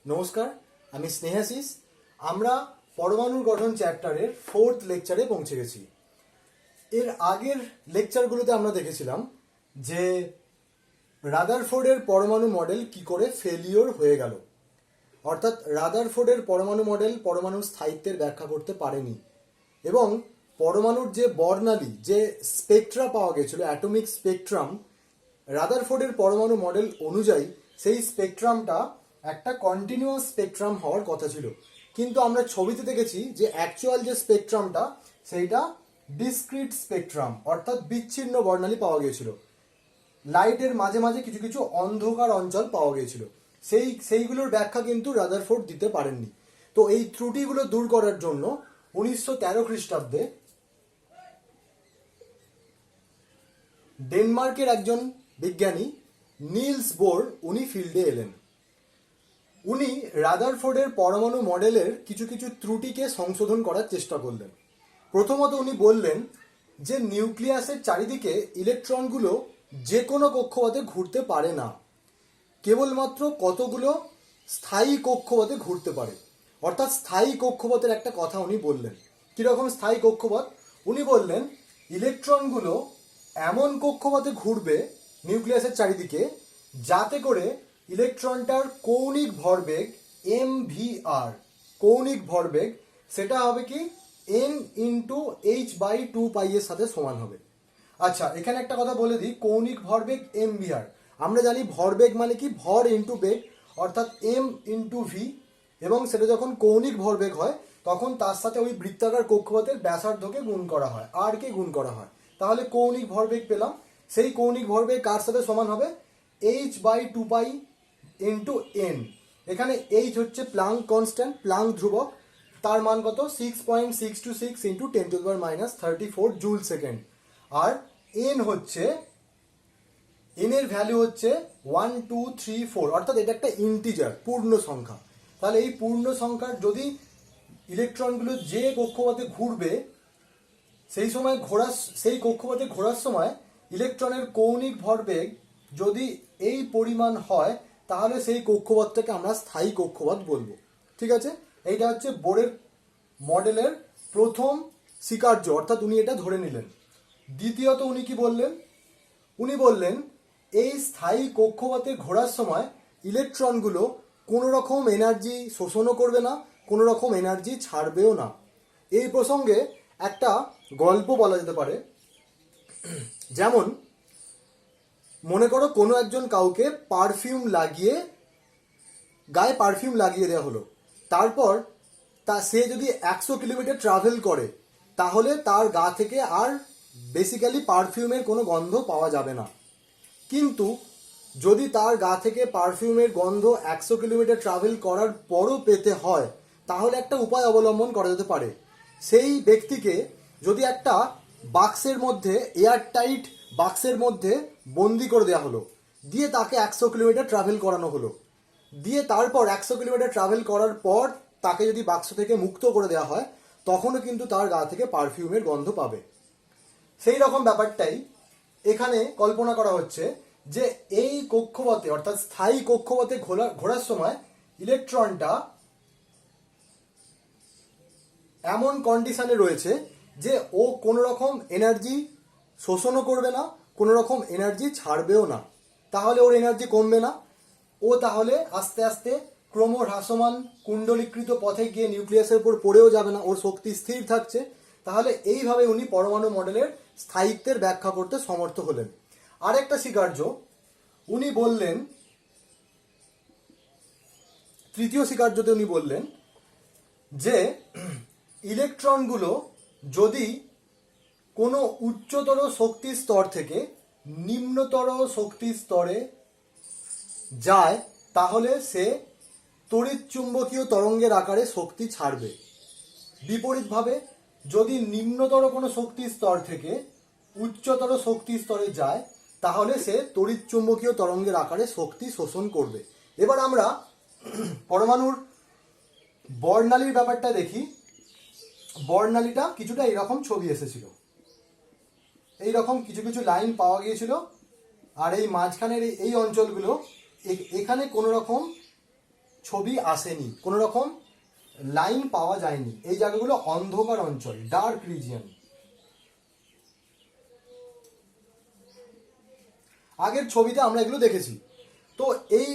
নমস্কার, আমি স্নেহাশিস। আমরা পরমাণুর গঠন চ্যাপ্টারের 4th লেকচারে পৌঁছে গেছি। এর আগের লেকচারগুলোতে আমরা দেখেছিলাম যে রাদারফোর্ডের পরমাণু মডেল কি করে ফেলিওর হয়ে গেল, অর্থাৎ রাদারফোর্ডের পরমাণু মডেল পরমাণুর স্থায়িত্বের ব্যাখ্যা করতে পারেনি এবং পরমাণুর যে বর্ণালী, যে স্পেকট্রা পাওয়া গেছিল, অ্যাটমিক স্পেকট্রাম, রাদারফোর্ডের পরমাণু মডেল অনুযায়ী সেই স্পেকট্রামটা একটা কন্টিনিউয়াস স্পেকট্রাম হওয়ার কথা ছিল, কিন্তু আমরা ছবিতে দেখেছি যে অ্যাকচুয়াল যে স্পেকট্রামটা সেইটা ডিসক্রিট স্পেকট্রাম, অর্থাৎ বিচ্ছিন্ন বর্ণালী পাওয়া গিয়েছিল। লাইটের মাঝে মাঝে কিছু কিছু অন্ধকার অঞ্চল পাওয়া গিয়েছিল, সেইগুলোর ব্যাখ্যা কিন্তু রাদারফোর্ড দিতে পারেননি। তো এই ত্রুটিগুলো দূর করার জন্য 1913 খ্রিস্টাব্দে ডেনমার্কের একজন বিজ্ঞানী নিলস বোর উনি ফিল্ডে এলেন। উনি রাদারফোর্ডের পরমাণু মডেলের কিছু কিছু ত্রুটিকে সংশোধন করার চেষ্টা করলেন। প্রথমত উনি বললেন যে নিউক্লিয়াসের চারিদিকে ইলেকট্রনগুলো যে কোনো কক্ষপথে ঘুরতে পারে না, কেবলমাত্র কতগুলো স্থায়ী কক্ষপথে ঘুরতে পারে। অর্থাৎ স্থায়ী কক্ষপথের একটা কথা উনি বললেন। কীরকম স্থায়ী কক্ষপথ? উনি বললেন ইলেকট্রনগুলো এমন কক্ষপথে ঘুরবে নিউক্লিয়াসের চারিদিকে যাতে করে ইলেকট্রনটার কৌণিক ভরবেগ MVR, কৌণিক ভরবেগ, সেটা হবে কি n/h/2π এর সাথে সমান হবে। আচ্ছা, এখানে একটা কথা বলে দিই, কৌণিক ভরবেগ MVR, আমরা জানি ভরবেগ মানে কি ভর ইন্টু বেগ, অর্থাৎ m/v, এবং সেটা যখন কৌণিক ভরবেগ হয় তখন তার সাথে ওই বৃত্তাকার কক্ষপথের ব্যাসার্ধকে গুণ করা হয়, আর কে গুণ করা হয়, তাহলে কৌণিক ভরবেগ পেলাম। সেই কৌণিক ভরবেগ কার সাথে সমান হবে? h/2π into n। এখানে h হচ্ছে প্লাঙ্ক কনস্ট্যান্ট, প্লাঙ্ক ধ্রুবক, তার মান কত? 6.626 ইন্টু 10⁻34 জুল সেকেন্ড। আর n হচ্ছে, n এর ভ্যালু হচ্ছে 1 2 3 4, অর্থাৎ এটা একটা ইন্টিজার, পূর্ণ সংখ্যা। তাহলে এই পূর্ণ সংখ্যার যদি ইলেকট্রনগুলো যে কক্ষপথে ঘুরবে সেই কক্ষপথে ঘোরার সময় ইলেকট্রনের কৌণিক ভরবেগ যদি এই পরিমাণ হয় তাহলে সেই কক্ষপথটাকে আমরা স্থায়ী কক্ষপথ বলবো। ঠিক আছে, এইটা হচ্ছে বোরের মডেলের প্রথম স্বীকার্য, অর্থাৎ উনি এটা ধরে নিলেন। দ্বিতীয়ত উনি কি বললেন? উনি বললেন এই স্থায়ী কক্ষপথে ঘোরার সময় ইলেকট্রনগুলো কোনো রকম এনার্জি শোষণও করবে না, কোনো রকম এনার্জি ছাড়বেও না। এই প্রসঙ্গে একটা গল্প বলা যেতে পারে। যেমন মনে করো কোনো একজন কাউকে গায়ে পারফিউম লাগিয়ে দেওয়া হলো, তারপর সে যদি 100 কিলোমিটার ট্রাভেল করে তাহলে তার গা থেকে আর বেসিক্যালি পারফিউমের কোনো গন্ধ পাওয়া যাবে না। কিন্তু যদি তার গা থেকে পারফিউমের গন্ধ 100 কিলোমিটার ট্রাভেল করার পরও পেতে হয় তাহলে একটা উপায় অবলম্বন করা যেতে পারে। সেই ব্যক্তিকে যদি একটা বাক্সের মধ্যে, এয়ারটাইট বাক্সের মধ্যে বন্দি করে দেওয়া হলো, দিয়ে তাকে 100 কিলোমিটার ট্রাভেল করানো হলো, দিয়ে তারপর 100 কিলোমিটার ট্রাভেল করার পর তাকে যদি বাক্স থেকে মুক্ত করে দেওয়া হয় তখনও কিন্তু তার গা থেকে পারফিউমের গন্ধ পাবে। সেই রকম ব্যাপারটাই এখানে কল্পনা করা হচ্ছে যে এই কক্ষপথে, অর্থাৎ স্থায়ী কক্ষপথে ঘোরার সময় ইলেকট্রনটা এমন কন্ডিশনে রয়েছে যে ও কোনো রকম এনার্জি শোষণও করবে না, কোনো রকম এনার্জি ছাড়বেও না। তাহলে ওর এনার্জি কমবে না, ও তাহলে আস্তে আস্তে ক্রমহ্রাসমান কুণ্ডলীকৃত পথে গিয়ে নিউক্লিয়াসের উপর পড়েও যাবে না, ওর শক্তি স্থির থাকছে। তাহলে এইভাবে উনি পরমাণু মডেলের স্থায়িত্বের ব্যাখ্যা করতে সমর্থ হলেন। আরেকটা স্বীকার্য উনি বললেন, তৃতীয় স্বীকার্যতে উনি বললেন যে ইলেকট্রনগুলো যদি কোনো উচ্চতর শক্তির স্তর থেকে নিম্নতর শক্তির স্তরে যায় তাহলে সে তড়িৎচুম্বকীয় তরঙ্গের আকারে শক্তি ছাড়বে। বিপরীতভাবে যদি নিম্নতর কোনো শক্তির স্তর থেকে উচ্চতর শক্তির স্তরে যায় তাহলে সে তড়িৎচুম্বকীয় তরঙ্গের আকারে শক্তি শোষণ করবে। এবার আমরা পরমাণুর বর্ণালীর ব্যাপারটা দেখি। বর্ণালীটা কিছুটা এইরকম ছবি এসেছিল, এইরকম কিছু কিছু লাইন পাওয়া গিয়েছিল, আর এই মাঝখানের এই অঞ্চলগুলো, এখানে কোনো রকম ছবি আসেনি, কোনো রকম লাইন পাওয়া যায়নি। এই জায়গাগুলো অন্ধকার অঞ্চল, ডার্ক রিজিয়ন। আগের ছবিতে আমরা এগুলো দেখেছি। তো এই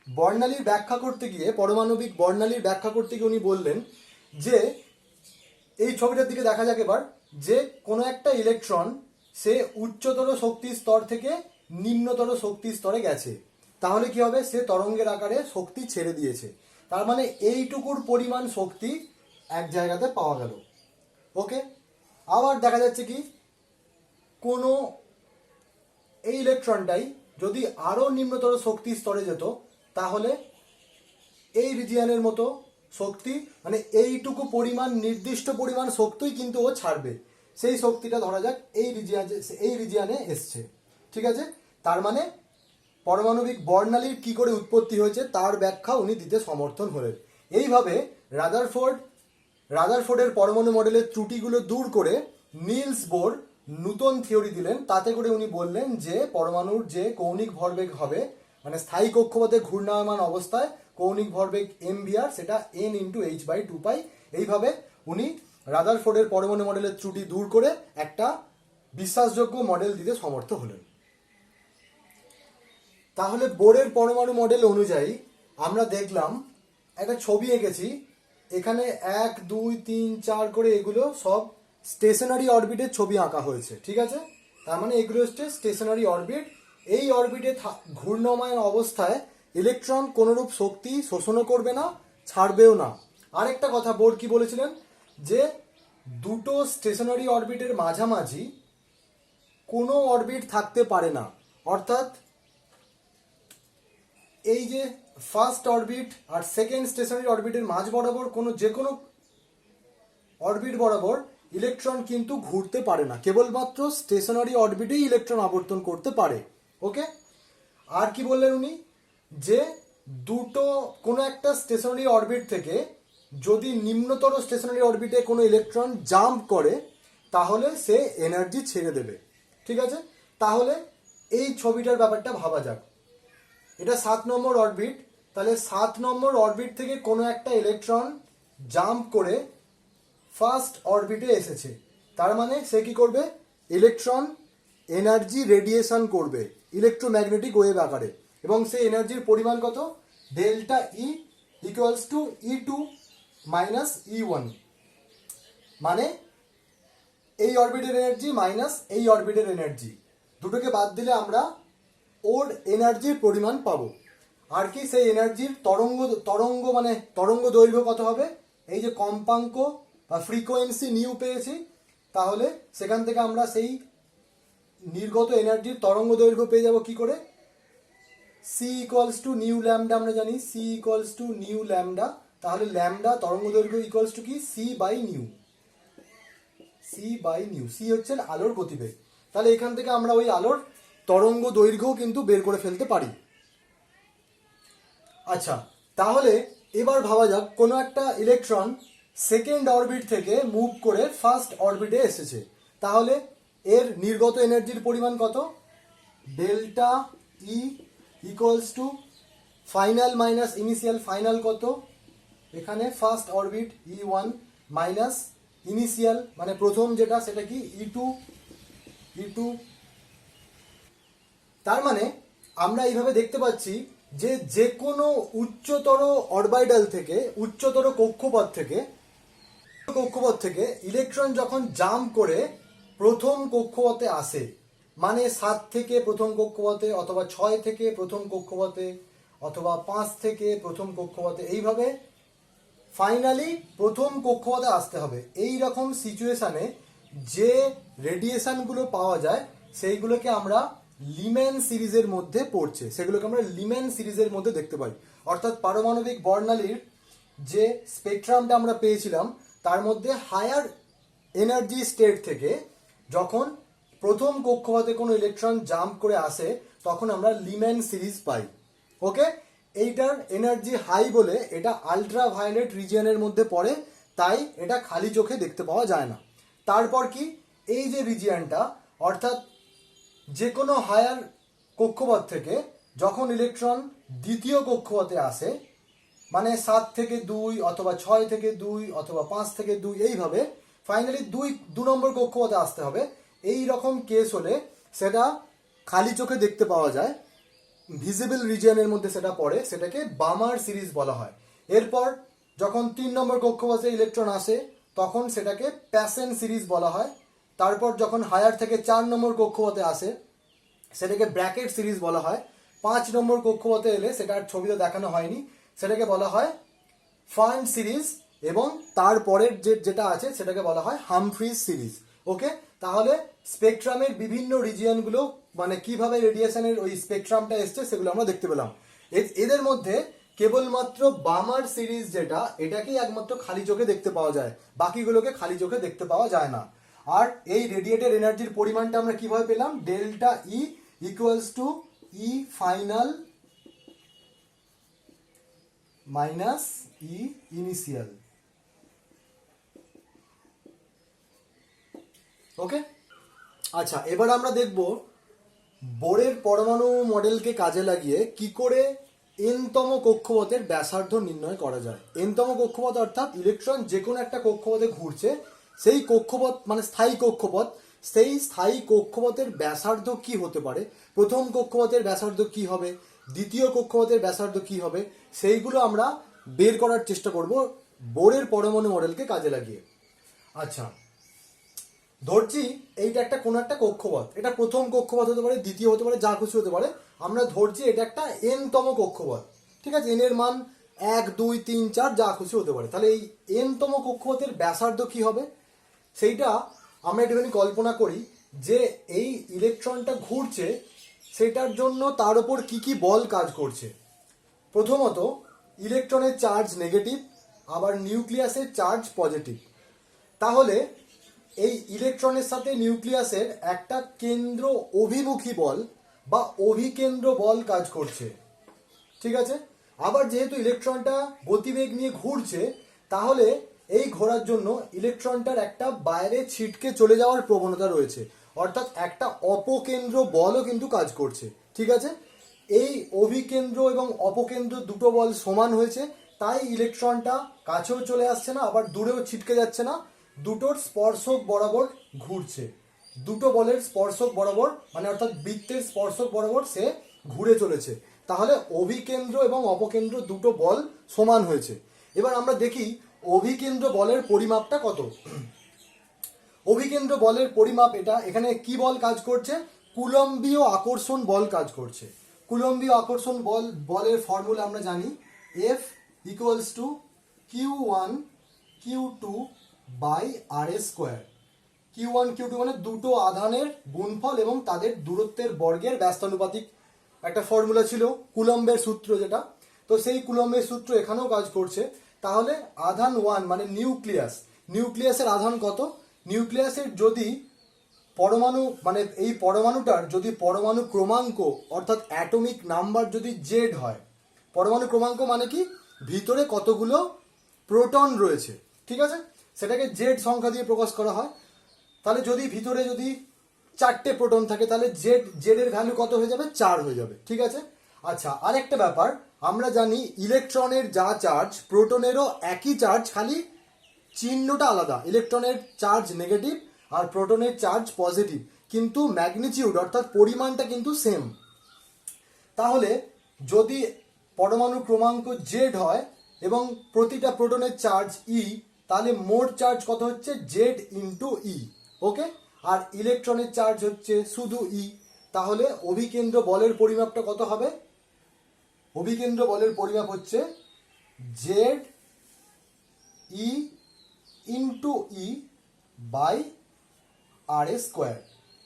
বর্ণালীর ব্যাখ্যা করতে গিয়ে, পারমাণবিক বর্ণালীর ব্যাখ্যা করতে গিয়ে উনি বললেন যে এই ছবিটার দিকে দেখা যাক এবার, যে কোনো একটা ইলেকট্রন সে উচ্চতর শক্তির স্তর থেকে নিম্নতর শক্তির স্তরে গেছে, তাহলে কি হবে, সে তরঙ্গের আকারে শক্তি ছেড়ে দিয়েছে। তার মানে এইটুকুর পরিমাণ শক্তি এক জায়গাতে পাওয়া গেল। ওকে, আবার দেখা যাচ্ছে কি কোনো এই ইলেকট্রনটাই যদি আরো নিম্নতর শক্তি স্তরে যেত, তাহলে এই রিজিয়ানের মতো শক্তি, মানে এইটুকু পরিমাণ, নির্দিষ্ট পরিমাণ শক্তিই কিন্তু ও ছাড়বে। সেই শক্তিটা ধরা যাক এই রিজিয়ানে এসছে। ঠিক আছে, তার মানে পারমাণবিক বর্ণালীর কি করে উৎপত্তি হয়েছে তার ব্যাখ্যা উনি দিতে সমর্থন হলেন। এইভাবে রাদারফোর্ডের পরমাণু মডেলের ত্রুটিগুলো দূর করে নিলস বোর নূতন থিওরি দিলেন। তাতে করে উনি বললেন যে পরমাণুর যে কৌণিক ভরবেগ হবে, মানে স্থায়ী কক্ষপথে ঘূর্ণায়মান অবস্থায় কৌণিক ভরবেগ mvr, সেটা n×h/2π। এইভাবে উনি রাদারফোর্ডের পরমাণু মডেলের ত্রুটি দূর করে একটা বিশ্বাসযোগ্য মডেল দিতে সমর্থ হলেন। তাহলে বোরের পরমাণু মডেল অনুযায়ী আমরা দেখলাম, একটা ছবি এঁকেছি, এখানে 1 2 3 4 করে এগুলো সব স্টেশনারি অরবিটের ছবি আঁকা হয়েছে। ঠিক আছে, তার মানে এগুলো হচ্ছে স্টেশনারি অরবিট। এই অরবিটে ঘূর্ণায়মান অবস্থায় ইলেকট্রন কোনরূপ শক্তি শোষণও করবে না, ছাড়বেও না। আরেকটা কথা বোর কি বলেছিলেন, যে দুটো স্টেশনারি অরবিটের মাঝামাঝি কোনো অরবিট থাকতে পারে না। অর্থাৎ এই যে ফার্স্ট অরবিট আর সেকেন্ড স্টেশনারি অরবিটের মাঝ বরাবর যে কোনো অরবিট বরাবর ইলেকট্রন কিন্তু ঘুরতে পারে না, কেবলমাত্র স্টেশনারি অরবিটেই ইলেকট্রন আবর্তন করতে পারে। ওকে, আর কি বললেন উনি, যে কোনো একটা স্টেশনারি অরবিট থেকে যদি নিম্নতর স্টেশনারি অরবিটে কোনো ইলেকট্রন জাম্প করে, তাহলে সে এনার্জি ছেড়ে দেবে। ঠিক আছে, তাহলে এই ছবিটার ব্যাপারটা ভাবা যাক। এটা 7 নম্বর অরবিট, তাহলে 7 নম্বর অরবিট থেকে কোনো একটা ইলেকট্রন জাম্প করে ফার্স্ট অরবিটে এসেছে। তার মানে সে কি করবে, ইলেকট্রন এনার্জি রেডিয়েশন করবে ইলেকট্রোম্যাগনেটিক ওয়েভ আকারে, এবং সেই এনার্জির পরিমাণ কত, delta E equals two E2 minus E1। মানে এই অরবিটের এনার্জি মাইনাস এই অরবিটের এনার্জি, দুটোকে বাদ দিলে আমরা ওর এনার্জির পরিমাণ পাবো। আর কি, সেই এনার্জির তরঙ্গ দৈর্ঘ্য কত হবে, এই যে কম্পাঙ্ক বা ফ্রিকোয়েন্সি নিউ পেয়েছি, তাহলে সেখান থেকে আমরা সেই নির্গত এনার্জির তরঙ্গ দৈর্ঘ্য পেয়ে যাব কি করে, c equals to new lambda. আমরা জানি c equals to new lambda, তাহলে ল্যামডা তরঙ্গ দৈর্ঘ্য ইকুয়ালস টু কি, c বাই নিউ। c হচ্ছে আলোর গতিবেগ। তাহলে এখান থেকে আমরা ওই আলোর তরঙ্গ দৈর্ঘ্য কিন্তু বের করে ফেলতে পারি। আচ্ছা, তাহলে এবার ভাবা যাক কোনো একটা ইলেকট্রন সেকেন্ড অরবিট থেকে মুভ করে ফার্স্ট অরবিটে এসেছে, তাহলে এর নির্গত এনার্জির পরিমাণ কত, delta E equals two final minus initial. Final কত, এখানে first orbit E1 minus initial মানে প্রথম যেটা, সেটা কি E2। তার মানে আমরা এইভাবে দেখতে পাচ্ছি যে কোনো উচ্চতর অরবিটাল থেকে, উচ্চতর কক্ষপথ থেকে ইলেকট্রন যখন জাম্প করে প্রথম কক্ষপথে আসে, মানে 7 থেকে প্রথম কক্ষপথে, অথবা 6 থেকে প্রথম কক্ষপথে, অথবা 5 থেকে প্রথম কক্ষপথে, এইভাবে ফাইনালি প্রথম কক্ষপথে আসতে হবে। এই রকম সিচুয়েশনে যে রেডিয়েশনগুলো পাওয়া যায় সেইগুলোকে আমরা লিম্যান সিরিজের মধ্যে পড়ছে, সেগুলোকে আমরা লিম্যান সিরিজের মধ্যে দেখতে পাই। অর্থাৎ পারমাণবিক বর্ণালীর যে স্পেকট্রামটা আমরা পেয়েছিলাম, তার মধ্যে হায়ার এনার্জি স্টেট থেকে যখন প্রথম কক্ষপথে কোনো ইলেকট্রন জাম্প করে আসে, তখন আমরা লিম্যান সিরিজ পাই। ওকে, এইটার এনার্জি হাই বলে এটা আলট্রা ভায়োলেট রিজিয়নের মধ্যে পড়ে, তাই এটা খালি চোখে দেখতে পাওয়া যায় না। তারপর কি, এই যে রিজিয়নটা, অর্থাৎ যে কোনো হায়ার কক্ষপথ থেকে যখন ইলেকট্রন দ্বিতীয় কক্ষপথে আসে, মানে 7 থেকে 2 অথবা 6 থেকে 2 অথবা 5 থেকে 2 এইভাবে ফাইনালি 2 নম্বর কক্ষপথে আসতে হবে। এই রকম কেস হলে সেটা খালি চোখে দেখতে পাওয়া যায়, ভিজিবল রিজিয়নের মধ্যে সেটা পড়ে, সেটাকে বামার সিরিজ বলা হয়। এরপর যখন 3 নম্বর কক্ষপথে ইলেকট্রন আসে তখন সেটাকে প্যাসেন্ট সিরিজ বলা হয়। তারপর যখন হায়ার থেকে 4 নম্বর কক্ষপথে আসে সেটাকে ব্র্যাকেট সিরিজ বলা হয়। 5 নম্বর কক্ষপথে এলে সেটার ছবিতে দেখানো হয়নি, সেটাকে বলা হয় ফার্ন সিরিজ, এবং তারপরের যেটা আছে সেটাকে বলা হয় হামফ্রিজ সিরিজ। ওকে, তাহলে স্পেকট্রামের বিভিন্ন রিজিয়নগুলো মানে কিভাবে রেডিয়েশনের ওই স্পেকট্রামটা এসছে সেগুলো আমরা দেখতে পেলাম। এদের মধ্যে কেবলমাত্র বামার সিরিজ যেটা, এটাকেই একমাত্র খালি চোখে দেখতে পাওয়া যায়, বাকিগুলোকে খালি চোখে দেখতে পাওয়া যায় না। আর এই রেডিয়েটেড এনার্জির পরিমাণটা আমরা কিভাবে পেলাম? Delta E equals to E final minus E initial. Okay, আচ্ছা এবার আমরা দেখব বোরের পরমাণু মডেলকে কাজে লাগিয়ে কি করে এনতম কক্ষপথের ব্যাসার্ধ নির্ণয় করা যায়। এনতম কক্ষপথ অর্থাৎ ইলেকট্রন যে কোনো একটা কক্ষপথে ঘুরছে, সেই কক্ষপথ মানে স্থায়ী কক্ষপথ, সেই স্থায়ী কক্ষপথের ব্যাসার্ধ কি হতে পারে, প্রথম কক্ষপথের ব্যাসার্ধ কি হবে, দ্বিতীয় কক্ষপথের ব্যাসার্ধ কি হবে, সেইগুলো আমরা বের করার চেষ্টা করব বোরের পরমাণু মডেলকে কাজে লাগিয়ে। আচ্ছা, ধরছি এইটা একটা কোনো একটা কক্ষপথ, এটা প্রথম কক্ষপথ হতে পারে, দ্বিতীয় হতে পারে, যা খুশি হতে পারে। আমরা ধরছি এটা একটা এনতম কক্ষপথ, ঠিক আছে, এন এর মান 1 2 3 4 যা খুশি হতে পারে। তাহলে এই এনতম কক্ষপথের ব্যাসার্ধ কি হবে সেইটা আমরা একটুখানি কল্পনা করি যে এই ইলেকট্রনটা ঘুরছে, সেটার জন্য তার উপর কি কি বল কাজ করছে। প্রথমত ইলেকট্রনের চার্জ নেগেটিভ, আবার নিউক্লিয়াসের চার্জ পজিটিভ। তাহলে এই ইলেকট্রনের সাথে নিউক্লিয়াসের একটা কেন্দ্র অভিমুখী বল বা অভিকেন্দ্র বল কাজ করছে, ঠিক আছে। আবার যেহেতু ইলেকট্রনটা গতিবেগ নিয়ে ঘুরছে, তাহলে এই ঘোরার জন্য ইলেকট্রনটার একটা বাইরে ছিটকে চলে যাওয়ার প্রবণতা রয়েছে, অর্থাৎ একটা অপকেন্দ্র বলও কিন্তু কাজ করছে, ঠিক আছে। এই অভিকেন্দ্র এবং অপকেন্দ্র দুটো বল সমান হয়েছে, তাই ইলেকট্রনটা কাছেও চলে আসছে না, আবার দূরেও ছিটকে যাচ্ছে না, দুটোর স্পর্শক বরাবর ঘুরছে। দুটো বলের স্পর্শক বরাবর মানে অর্থাৎ বৃত্তের স্পর্শক বরাবর সে ঘুরে চলেছে। তাহলে অভিকেন্দ্র এবং অপকেন্দ্র দুটো বল সমান হয়েছে। এবার আমরা দেখি অভিকেন্দ্র বলের পরিমাপটা কত। অভিকেন্দ্র বলের পরিমাপ এটা, এখানে কি বল কাজ করছে? কুলম্বীয় আকর্ষণ বল কাজ করছে। কুলম্বীয় আকর্ষণ বলের ফর্মুলা আমরা জানি, F equals to Q1 Q2 by RS square. Q1 Q2 মানে দুটো আধানের গুণফল এবং তাদের দূরত্বের বর্গের ব্যস্তানুপাতিক একটা ফর্মুলা ছিল কুলম্বের সূত্র যেটা। তো সেই কুলম্বের সূত্র এখানেও কাজ করছে। তাহলে আধান 1 মানে নিউক্লিয়াসের আধান কত? নিউক্লিয়াসের যদি পরমাণু মানে এই পরমাণুটার যদি পরমাণু ক্রমাঙ্ক অর্থাৎ অ্যাটমিক নাম্বার যদি জেড হয়, পরমাণু ক্রমাঙ্ক মানে কি ভিতরে কতগুলো প্রোটন রয়েছে, ঠিক আছে, সেটাকে জেড সংখ্যা দিয়ে প্রকাশ করা হয়। তাহলে যদি ভিতরে যদি 4টে প্রোটন থাকে তাহলে জেড এর ভ্যালু কত হয়ে যাবে? 4 হয়ে যাবে, ঠিক আছে। আচ্ছা, আরেকটা ব্যাপার আমরা জানি ইলেকট্রনের যা চার্জ প্রোটনেরও একই চার্জ, খালি চিহ্নটা আলাদা। ইলেকট্রনের চার্জ নেগেটিভ আর প্রোটনের চার্জ পজিটিভ, কিন্তু ম্যাগনিটিউড অর্থাৎ পরিমাণটা কিন্তু সেম। তাহলে যদি পরমাণু ক্রমাঙ্ক জেড হয় এবং প্রতিটা প্রোটনের চার্জ ই, তাহলে মোট চার্জ কত হচ্ছে? জেড ইন্টু ই। ওকে, আর ইলেকট্রনের চার্জ হচ্ছে শুধু ই। তাহলে অভিকেন্দ্র বলের পরিমাপটা কত হবে? অভিকেন্দ্র বলের পরিমাপ হচ্ছে Z e into e by r এ স্কোয়ার।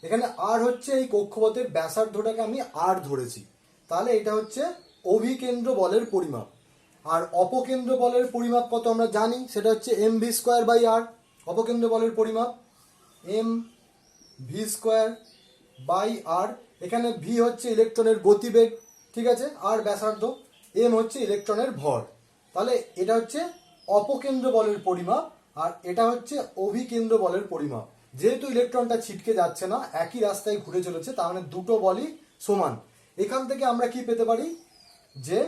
এখানে আর হচ্ছে এই কক্ষপথের ব্যাসার্ধটাকে আমি আর ধরেছি, তাহলে এটা হচ্ছে অভিকেন্দ্র বলের পরিমাপ। আর অপকেন্দ্র বলের পরিমাপ কত আমরা জানি, সেটা হচ্ছে এম ভি স্কোয়ার বাই আর। অপকেন্দ্র বলের পরিমাপ এম ভি স্কোয়ার বাই আর। এখানে ভি হচ্ছে ইলেকট্রনের গতিবেগ, ঠিক আছে, আর ব্যাসার্ধ, এম হচ্ছে ইলেকট্রনের ভর। তাহলে এটা হচ্ছে অপকেন্দ্র বলের পরিমাপ আর এটা হচ্ছে অভিকেন্দ্র বলের পরিমাপ। যেহেতু ইলেকট্রনটা ছিটকে যাচ্ছে না, একই রাস্তায় ঘুরে চলেছে, তার মানে দুটো বলই সমান। এখান থেকে আমরা কি পেতে পারি? যে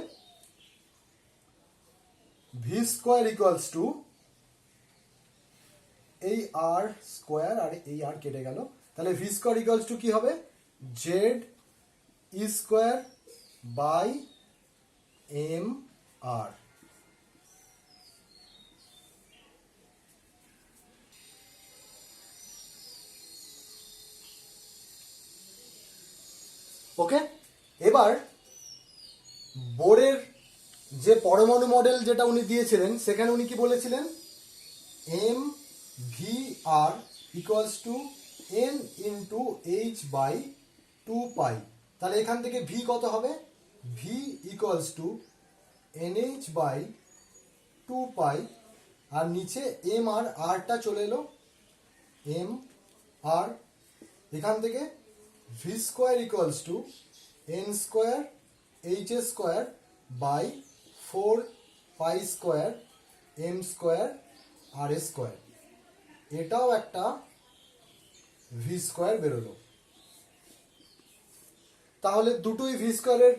ভি স্কোয়ার ইকুয়ালস টু এই আর স্কোয়ার আর এই আর কেটে গেল, তাহলে ভি স্কোয়ার ইকুয়ালস টু কি হবে, Z E square by M R. Okay, এবার বোরের যে পরমাণু মডেল যেটা উনি দিয়েছিলেন সেখানে উনি কি বলেছিলেন, M V R equals to N into H by 2 pi. তাহলে এখান থেকে ভি কত হবে, V equals to NH by 2 pi, আর নিচে এম আর আরটা চলে এলো, এম আর এখান থেকে V square equals to N square H square by 4 pi square M square R square. এটাও একটা ভি স্কোয়ার বেরোলো। তাহলে দুটোই ভি স্কোয়ারের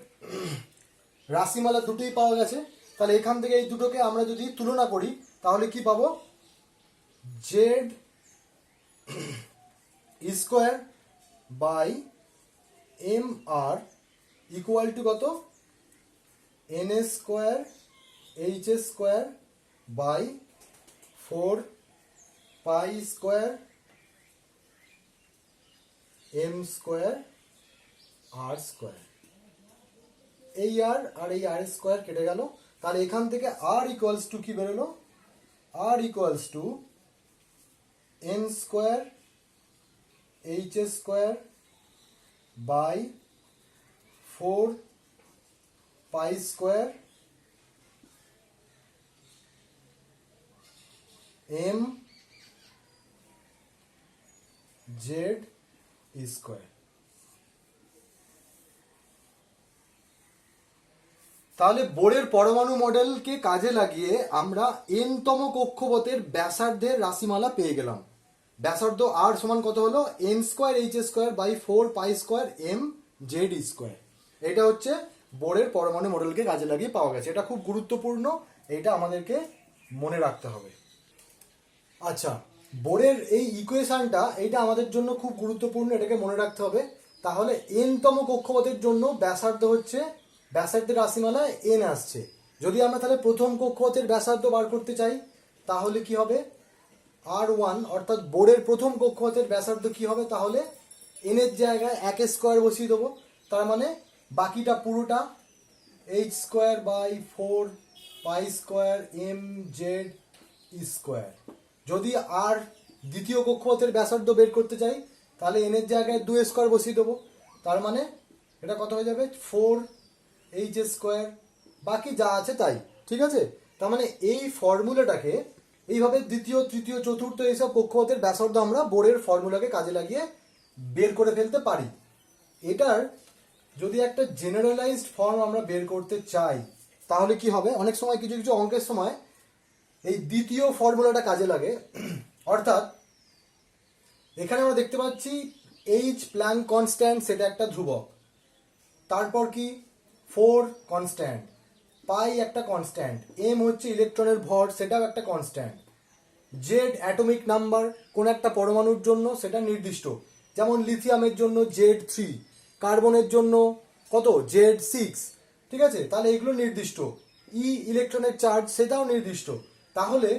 রাশিমালা দুটোই পাওয়া গেছে। তাহলে এখান থেকে এই দুটোকে আমরা যদি তুলনা করি তাহলে কি পাবো, Z square by M R equal to কত, N square H square by 4 pi square M square R square. এই আর আর এই আর স্কোয়ার কেটে গেল, তাহলে এখান থেকে আর ইকুয়ালস টু কি বেরোলো, R equals to N square H square by 4 pi square M Z square. তাহলে বোরের পরমাণু মডেলকে কাজে লাগিয়ে আমরা এনতম কক্ষপথের ব্যাসার্ধের রাশিমালা পেয়ে গেলাম। ব্যাসার্ধ আর সমান কত হলো, N square H square by 4 pi square M Z square. এটা হচ্ছে বোরের পরমাণু মডেলকে কাজে লাগিয়ে পাওয়া গেছে। এটা খুব গুরুত্বপূর্ণ, এটা আমাদেরকে মনে রাখতে হবে। আচ্ছা, বোরের এই ইকুয়েশনটা এইটা আমাদের জন্য খুব গুরুত্বপূর্ণ, এটাকে মনে রাখতে হবে। তাহলে এনতম কক্ষপথের জন্য ব্যাসার্ধ হচ্ছে, ব্যাসার্ধের রাশিমালা এন আসছে। যদি আমরা তাহলে প্রথম কক্ষপথের ব্যাসার্ধ বার করতে চাই তাহলে কি হবে, আর1 অর্থাৎ বোরের প্রথম কক্ষপথের ব্যাসার্ধ কি হবে, তাহলে এন এর জায়গায় 1 স্কোয়ার বসিয়ে দেবো। তার মানে বাকিটা পুরোটা H square by 4 pi square M Z square. যদি আর দ্বিতীয় কক্ষপথের ব্যাসার্ধ বের করতে চাই তাহলে এন এর জায়গায় 2 স্কোয়ার বসিয়ে দেবো। তার মানে এটা কত হয়ে যাবে, 4 এইচ স্কোয়ার, বাকি যা আছে তাই। ঠিক আছে, তার মানে এই ফর্মুলাটাকে এইভাবে দ্বিতীয় তৃতীয় চতুর্থ এইসব কক্ষপথের ব্যাসার্ধ আমরা বোরের ফর্মুলাকে কাজে লাগিয়ে বের করে ফেলতে পারি। এটার যদি একটা জেনারেলাইজড ফর্ম আমরা বের করতে চাই তাহলে কি হবে, অনেক সময় কিছু কিছু অঙ্কের সময় এই দ্বিতীয় ফর্মুলাটা কাজে লাগে। অর্থাৎ এখানে আমরা দেখতে পাচ্ছি এইচ প্ল্যাঙ্ক কনস্ট্যান্ট, সেটা একটা ধ্রুবক। তারপর কি 4 কনস্ট্যান্ট, পাই একটা কনস্ট্যান্ট, এম হচ্ছে ইলেকট্রনের ভর, সেটাও একটা কনস্ট্যান্ট, জেড অ্যাটমিক নাম্বার কোন একটা পরমাণুর জন্য সেটা নির্দিষ্ট, যেমন লিথিয়ামের জন্য Z3, কার্বনের জন্য কত Z6। ঠিক আছে, তাহলে এগুলো নির্দিষ্ট। ইলেকট্রনের চার্জ সেটাও নির্দিষ্ট। তাহলে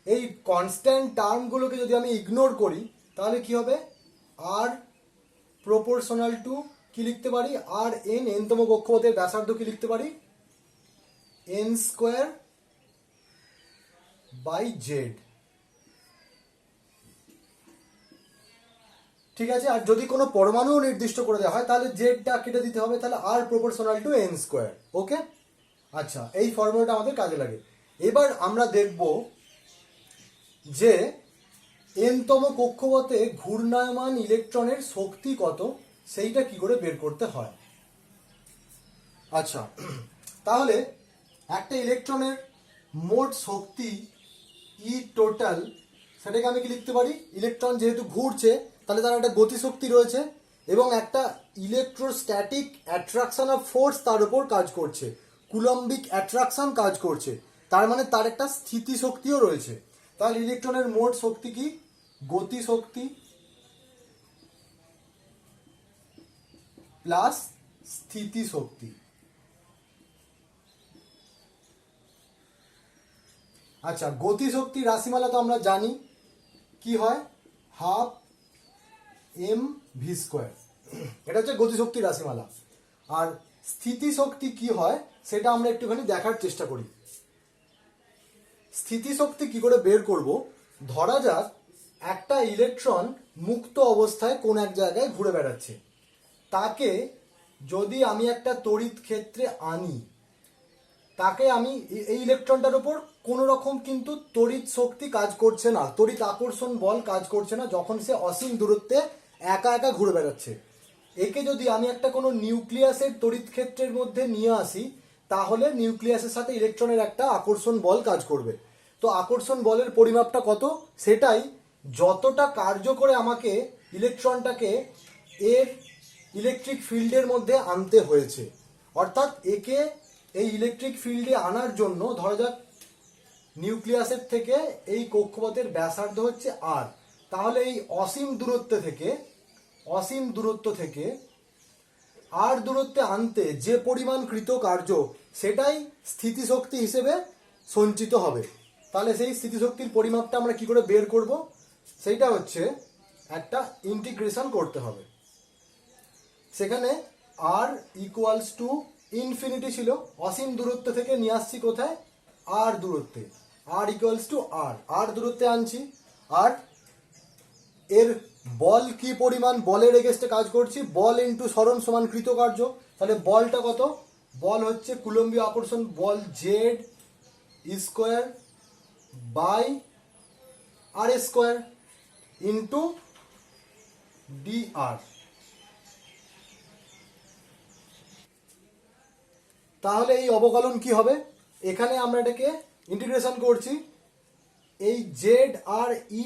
এই কনস্ট্যান্ট টার্মগুলোকে যদি আমি ইগনোর করি তাহলে কি হবে, আর প্রপোর্শনাল টু কি লিখতে পারি, আর এন এনতম কক্ষপথের ব্যাসার্ধ কি লিখতে পারি, এন স্কোয়ার বাই জেড। ঠিক আছে, আর যদি কোনো পরমাণু নির্দিষ্ট করে দেওয়া হয় তাহলে জেডটা কেটে দিতে হবে, তাহলে আর প্রপোর্শনাল টু এন স্কোয়ার। ওকে, আচ্ছা, এই ফর্মুলাটা আমাদের কাজে লাগে। এবার আমরা দেখব যে এনতম কক্ষপথে ঘূর্ণায়মান ইলেকট্রনের শক্তি কত, সেইটা কি করে বের করতে হয়। আচ্ছা, তাহলে একটা ইলেকট্রনের মোট শক্তি ই টোটাল, সেটাকে আমি কি লিখতে পারি, ইলেকট্রন যেহেতু ঘুরছে তাহলে তার একটা গতিশক্তি রয়েছে এবং একটা ইলেকট্রোস্ট্যাটিক অ্যাট্রাকশন অফ ফোর্স তার উপর কাজ করছে, কুলম্বিক অ্যাট্রাকশন কাজ করছে। তার মানে তার একটা স্থিতি শক্তিও রয়েছে। তাহলে ইলেকট্রনের মোট শক্তি কি? গতি শক্তি প্লাস স্থিতি শক্তি। আচ্ছা, গতি শক্তি রাশিমালা তো আমরা জানি কি হয়, হাফ এম ভি স্কোয়ার, এটা হচ্ছে গতিশক্তি রাশিমালা। আর স্থিতিশক্তি কি হয় সেটা আমরা একটুখানি দেখার চেষ্টা করি। স্থিতিশক্তি কি করে বের করব? ধরা যাক একটা ইলেকট্রন মুক্ত অবস্থায় কোন এক জায়গায় ঘুরে বেড়াচ্ছে, তাকে যদি আমি একটা তড়িৎ ক্ষেত্রে আনি, তাকে আমি এই ইলেকট্রনটার উপর কোনো রকম কিন্তু তড়িৎ শক্তি কাজ করছে না, তড়িৎ আকর্ষণ বল কাজ করছে না, যখন সে অসীম দূরত্বে একা একা ঘুরে বেড়াচ্ছে। একে যদি আমি একটা কোনো নিউক্লিয়াসের তড়িৎ ক্ষেত্রের মধ্যে নিয়ে আসি, তাহলে নিউক্লিয়াসের সাথে ইলেকট্রনের একটা আকর্ষণ বল কাজ করবে। তো আকর্ষণ বলের পরিমাপটা কত? সেটাই যতটা কার্য করে আমাকে ইলেকট্রনটাকে এর ইলেকট্রিক ফিল্ডের মধ্যে আনতে হয়েছে। অর্থাৎ একে এই ইলেকট্রিক ফিল্ডে আনার জন্য ধরা যাক নিউক্লিয়াসের থেকে এই কক্ষপথের ব্যাসার্ধ হচ্ছে আর, তাহলে এই অসীম দূরত্ব থেকে আর দূরত্বে আনতে যে পরিমাণ কৃত কার্য, সেটাই স্থিতিশক্তি হিসেবে সঞ্চিত হবে। তাহলে সেই স্থিতিশক্তির পরিমাপটা আমরা কি করে বের করব? সেইটা হচ্ছে একটা ইন্টিগ্রেশন করতে হবে। সেখানে আর ইকুয়ালস টু ইনফিনিটি ছিল, অসীম দূরত্ব থেকে নিয়ে আসছি কোথায়? আর দূরত্বে। আর ইকুয়ালস টু আর দূরত্বে আনছি। আর এর বল কি পরিমাণ, বলের এগেস্টে কাজ করছি, বল ইন্টু সরণ সমান কৃতকার্য। তাহলে বলটা কত? বল হচ্ছে কুলম্বীয় আকর্ষণ বল Z square by R square into D R. তাহলে এই অবকলন কি হবে? এখানে আমরা এটাকে ইন্টিগ্রেশন করছি, এই জেড আর ই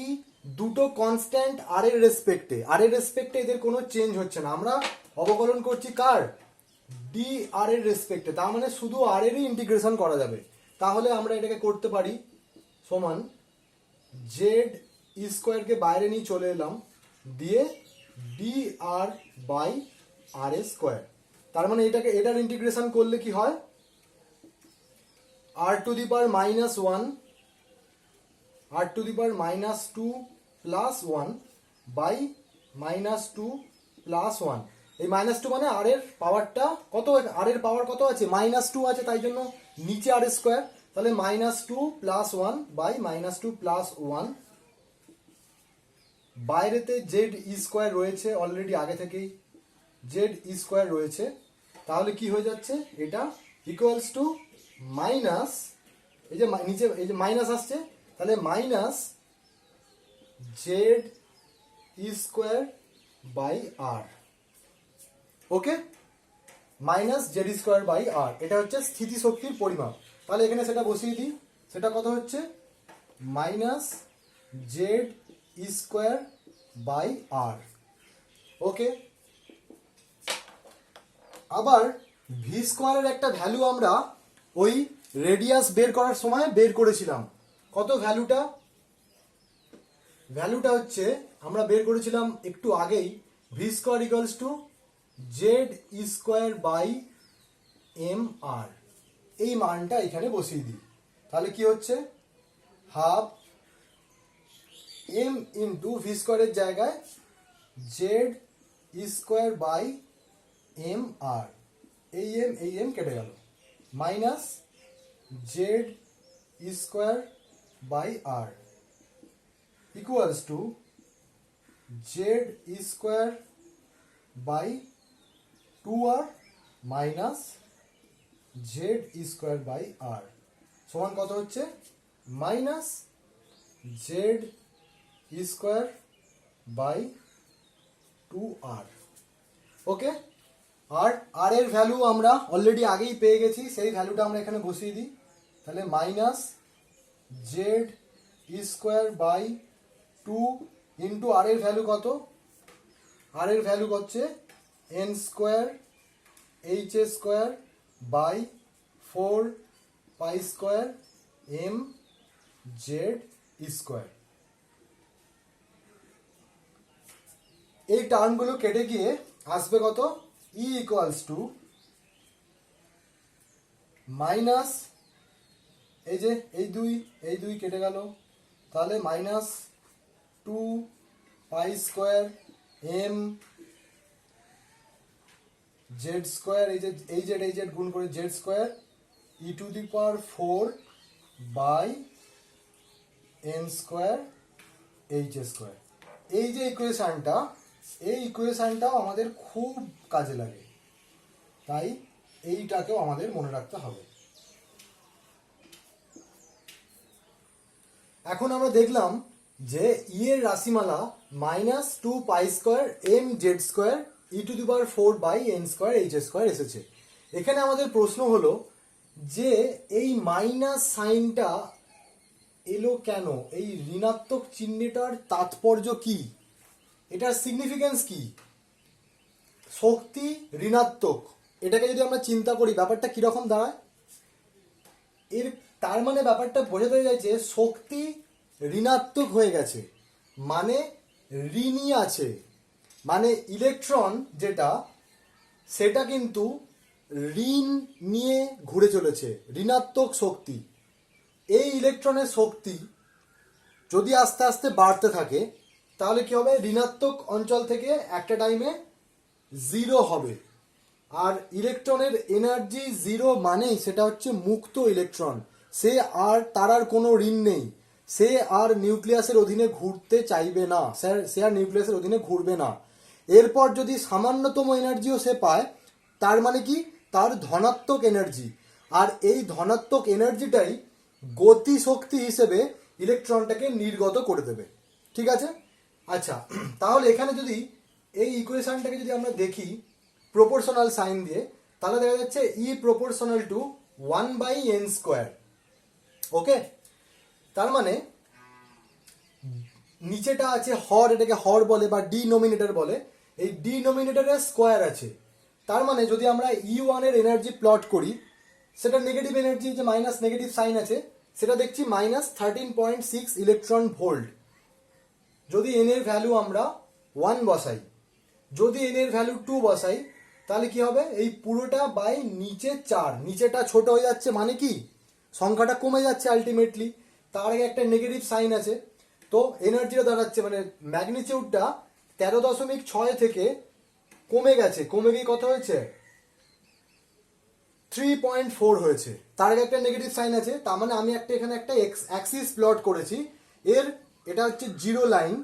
দুটো কনস্ট্যান্ট আর এর রেসপেক্টে এদের কোনো চেঞ্জ হচ্ছে না। আমরা অবকলন করছি কার? ডি আর এর রেসপেক্টে, তার মানে শুধু আর এরই ইন্টিগ্রেশন করা যাবে। তাহলে আমরা এটাকে করতে পারি সমান জেড স্কোয়ারকে বাইরে নিয়ে চলে এলাম, দিয়ে D R by R square. তার মানে এটার ইন্টিগ্রেশন করলে কি হয়? R to the power -1 R to the power -2 plus 1 by -2 plus 1। এই -2 মানে আর এর পাওয়ারটা কত? আর এর পাওয়ার কত আছে? -2 আছে, তাই জন্য নিচে আর স্কোয়ার। তাহলে -2 প্লাস 1 বাই -2 প্লাস 1। বাইরেতে জেড স্কোয়ার রয়েছে অলরেডি, আগে থেকেই জেড স্কোয়ার রয়েছে। তাহলে কি হয়ে যাচ্ছে? এটা ইকুয়ালস টু মাইনাস, এই যে নিচে এই যে মাইনাস আসছে, তাহলে minus Z square by R. Okay, minus Z square by R, এটা হচ্ছে স্থিতিশক্তির পরিমাপ। তাহলে এখানে সেটা বসিয়ে দিই, সেটা কত হচ্ছে? Minus Z square by R. ওকে, আবার ভি স্কোয়ারের একটা ভ্যালু আমরা ওই রেডিয়াস বের করার সময় বের করেছিলাম। কত ভ্যালুটা? ভ্যালুটা হচ্ছে আমরা বের করেছিলাম একটু আগেই, V square equals to Z square by M R. এই মানটা এখানে বসিয়ে দিই, তাহলে কি হচ্ছে? হাফ এম ইন্টু ভি স্কোয়ারের জায়গায় Z square by M R, এই এম কেটে গেল, minus Z square by R equals to Z square by 2r minus Z square by R সমান কত হচ্ছে? Minus Z square by 2r। Okay, R এর value আমরা অলরেডি আগেই পেয়ে গেছি, সেই ভ্যালুটা আমরা এখানে বসিয়ে দিই। তাহলে minus Z square by 2 into R এর ভ্যালু কত? আর এর ভ্যালু হচ্ছে N square H square by 4 pi square M Z square. এই টার্মগুলো কেটে গিয়ে আসবে কত, ই ইকুয়ালস টু মাইনাস, এই যে এই দুই কেটে গেল, তাহলে minus 2 pi square M Z square, এই জেড গুণ করে Z square E to the power 4 by N square H square. এই যে ইকুয়েশনটা, এই ইকুয়েশনটাও আমাদের খুব কাজে লাগে, তাই এইটাকেও আমাদের মনে রাখতে হবে। এখন আমরা দেখলাম যে ই এর রাশিমালা minus 2 pi square M Z square E to the power 4 by N square H square এসেছে। এখানে আমাদের প্রশ্ন হলো যে এই মাইনাস সাইনটা এলো কেন, এই ঋণাত্মক চিহ্নটার তাৎপর্য কি, এটার সিগনিফিকেন্স কি? শক্তি ঋণাত্মক, এটাকে যদি আমরা চিন্তা করি ব্যাপারটা কিরকম দাঁড়ায়, এর তার মানে ব্যাপারটা বোঝাতে চাইছে শক্তি ঋণাত্মক হয়ে গেছে, মানে ঋণই আছে, মানে ইলেকট্রন যেটা সেটা কিন্তু ঋণ নিয়ে ঘুরে চলেছে, ঋণাত্মক শক্তি। এই ইলেকট্রনের শক্তি যদি আস্তে আস্তে বাড়তে থাকে তাহলে কি হবে, ঋণাত্মক অঞ্চল থেকে একটা টাইমে জিরো হবে। আর ইলেকট্রনের এনার্জি জিরো মানেই সেটা হচ্ছে মুক্ত ইলেকট্রন, সে আর তার আর কোনো ঋণ নেই, সে আর নিউক্লিয়াসের অধীনে ঘুরতে চাইবে না, সে আর নিউক্লিয়াসের অধীনে ঘুরবে না। এরপর যদি সামান্যতম এনার্জিও সে পায় তার মানে কি, তার ধনাত্মক এনার্জি, আর এই ধনাত্মক এনার্জিটাই গতি শক্তি হিসেবে ইলেকট্রনটাকে নির্গত করে দেবে। ঠিক আছে, আচ্ছা তাহলে এখানে যদি এই ইকুয়েশনটাকে যদি আমরা দেখি প্রপোর্শনাল সাইন দিয়ে, তাহলে দেখা যাচ্ছে E proportional to 1 by N square. Okay, তার মানে নিচেটা আছে হর, এটাকে হর বলে বা ডিনোমিনেটর বলে, এই ডিনোমিনেটরের স্কোয়ার আছে। তার মানে যদি আমরা ই ওয়ানের এনার্জি প্লট করি, সেটা নেগেটিভ এনার্জি, যে মাইনাস নেগেটিভ সাইন আছে সেটা দেখছি মাইনাস 13.6 ইলেকট্রন ভোল্ট। যদি এন এর ভ্যালু আমরা 1 বসাই, যদি এন এর ভ্যালু 2 বসাই, তাহলে কি হবে, এই পুরোটা বাই নিচে 4, নিচেটা ছোট হয়ে যাচ্ছে মানে কি সংখ্যাটা কমে যাচ্ছে আলটিমেটলি, তার আগে একটা নেগেটিভ সাইন আছে, তো এনার্জিটা দাঁড়াচ্ছে মানে ম্যাগনিটিউডটা 13.6 থেকে কমে গেছে, কমে গিয়ে কত হয়েছে 3.4 হয়েছে, তার আগে একটা নেগেটিভ সাইন আছে। তার মানে আমি এখানে একটা অ্যাক্সিস প্লট করেছি, এর এটা হচ্ছে জিরো লাইন,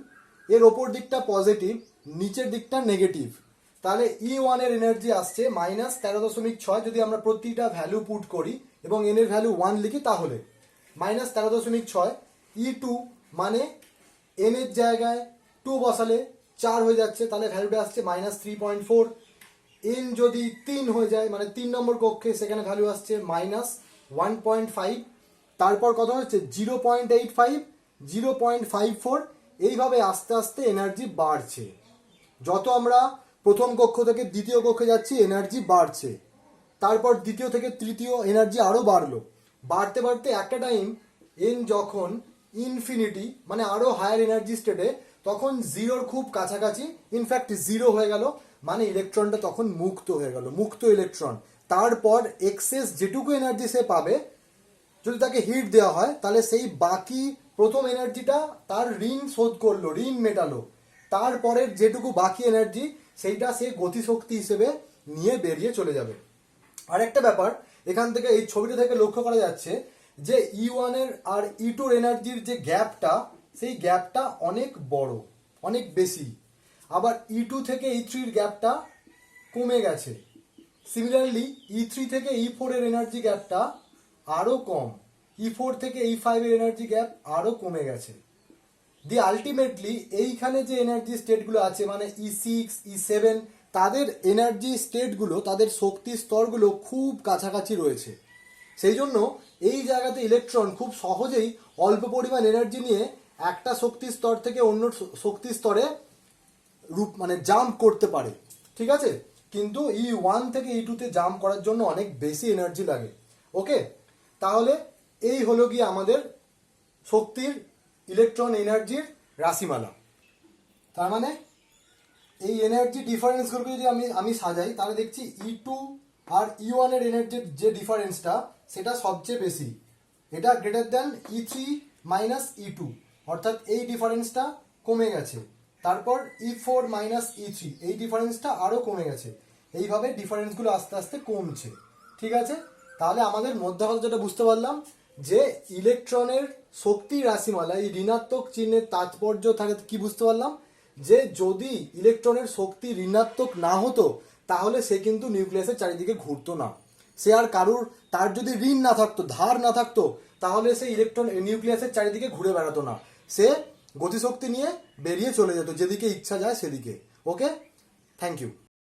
এর ওপর দিকটা পজিটিভ, নিচের দিকটা নেগেটিভ, তাহলে ই ওয়ানের এনার্জি আসছে মাইনাস 13.6। যদি আমরা প্রতিটা ভ্যালু পুট করি এবং এন এর ভ্যালু 1 লিখি তাহলে মাইনাস 13.6, ই টু মানে এন এর জায়গায় 2 বসালে 4 হয়ে যাচ্ছে, তাহলে ভ্যালুটা আসছে মাইনাস 3.4। এন যদি 3 হয়ে যায় মানে 3 নম্বর কক্ষে, সেখানে ভ্যালু আসছে মাইনাস 1.5, তারপর কত হচ্ছে 0.85, 0.54, এইভাবে আস্তে আস্তে এনার্জি বাড়ছে। যত আমরা প্রথম কক্ষ থেকে দ্বিতীয় কক্ষে যাচ্ছি এনার্জি বাড়ছে, তারপর দ্বিতীয় থেকে তৃতীয় এনার্জি আরও বাড়লো, বাড়তে বাড়তে একটা টাইম এন যখন ইনফিনিটি মানে আরও হায়ার এনার্জি স্টেটে, তখন জিরোর খুব কাছাকাছি, ইনফ্যাক্ট জিরো হয়ে গেল, মানে ইলেকট্রনটা তখন মুক্ত হয়ে গেল, মুক্ত ইলেকট্রন। তারপর এক্সেস যেটুকু এনার্জি সে পাবে, যদি তাকে হিট দেওয়া হয় তাহলে সেই বাকি প্রথম এনার্জিটা তার ঋণ শোধ করলো, ঋণ মেটালো, তারপরের যেটুকু বাকি এনার্জি সেইটা সে গতিশক্তি হিসেবে নিয়ে বেরিয়ে চলে যাবে। আর একটা ব্যাপার এখান থেকে এই ছবিটা থেকে লক্ষ্য করা যাচ্ছে যে ই ওয়ানের আর ই টুর এনার্জির যে গ্যাপটা, সেই গ্যাপটা অনেক বড়, অনেক বেশি, আবার ই টু থেকে ই থ্রির গ্যাপটা কমে গেছে। সিমিলারলি ই থ্রি থেকে ই ফোর এর এনার্জি গ্যাপটা আরও কম, ই ফোর থেকে ই ফাইভ এর এনার্জি গ্যাপ আরও কমে গেছে। দি আলটিমেটলি এইখানে যে এনার্জি স্টেটগুলো আছে মানে ই সিক্স ই সেভেন, তাদের এনার্জি স্টেটগুলো, তাদের শক্তি স্তরগুলো খুব কাছাকাছি রয়েছে। সেই জন্য এই জায়গাতে ইলেকট্রন খুব সহজেই অল্প পরিমাণ এনার্জি নিয়ে একটা শক্তি স্তর থেকে অন্য শক্তি স্তরে মানে জাম্প করতে পারে, ঠিক আছে, কিন্তু ই ওয়ান থেকে ই টুতে জাম্প করার জন্য অনেক বেশি এনার্জি লাগে। ওকে, তাহলে এই হলো কি আমাদের শক্তির ইলেকট্রন এনার্জির রাশিমালা। তার মানে এই এনার্জি ডিফারেন্সগুলোকে যদি আমি সাজাই তাহলে দেখছি E2 আর E1 এর এনার্জির যে ডিফারেন্সটা সেটা সবচেয়ে বেশি, এটা greater than E3 minus E2, অর্থাৎ এই ডিফারেন্সটা কমে গেছে। তারপর E4 মাইনাস E3, এই ডিফারেন্সটা আরও কমে গেছে। এইভাবে ডিফারেন্সগুলো আস্তে আস্তে কমছে। ঠিক আছে, তাহলে আমাদের মধ্যে কথা যেটা বুঝতে পারলাম যে ইলেকট্রনের শক্তি রাশিমালা এই ঋণাত্মক চিহ্নের তাৎপর্য থাকে কি বুঝতে পারলাম, যে যদি ইলেকট্রনের শক্তি ঋণাত্মক না হতো তাহলে সে কিন্তু নিউক্লিয়াসের চারিদিকে ঘুরতো না। সে আর কারুর, তার যদি ঋণ না থাকতো, ধার না থাকতো, তাহলে সে ইলেকট্রন নিউক্লিয়াসের চারিদিকে ঘুরে বেড়াতো না। সে গতিশক্তি নিয়ে বেরিয়ে চলে যেত যেদিকে ইচ্ছা যায় সেদিকে। ওকে, থ্যাংক ইউ।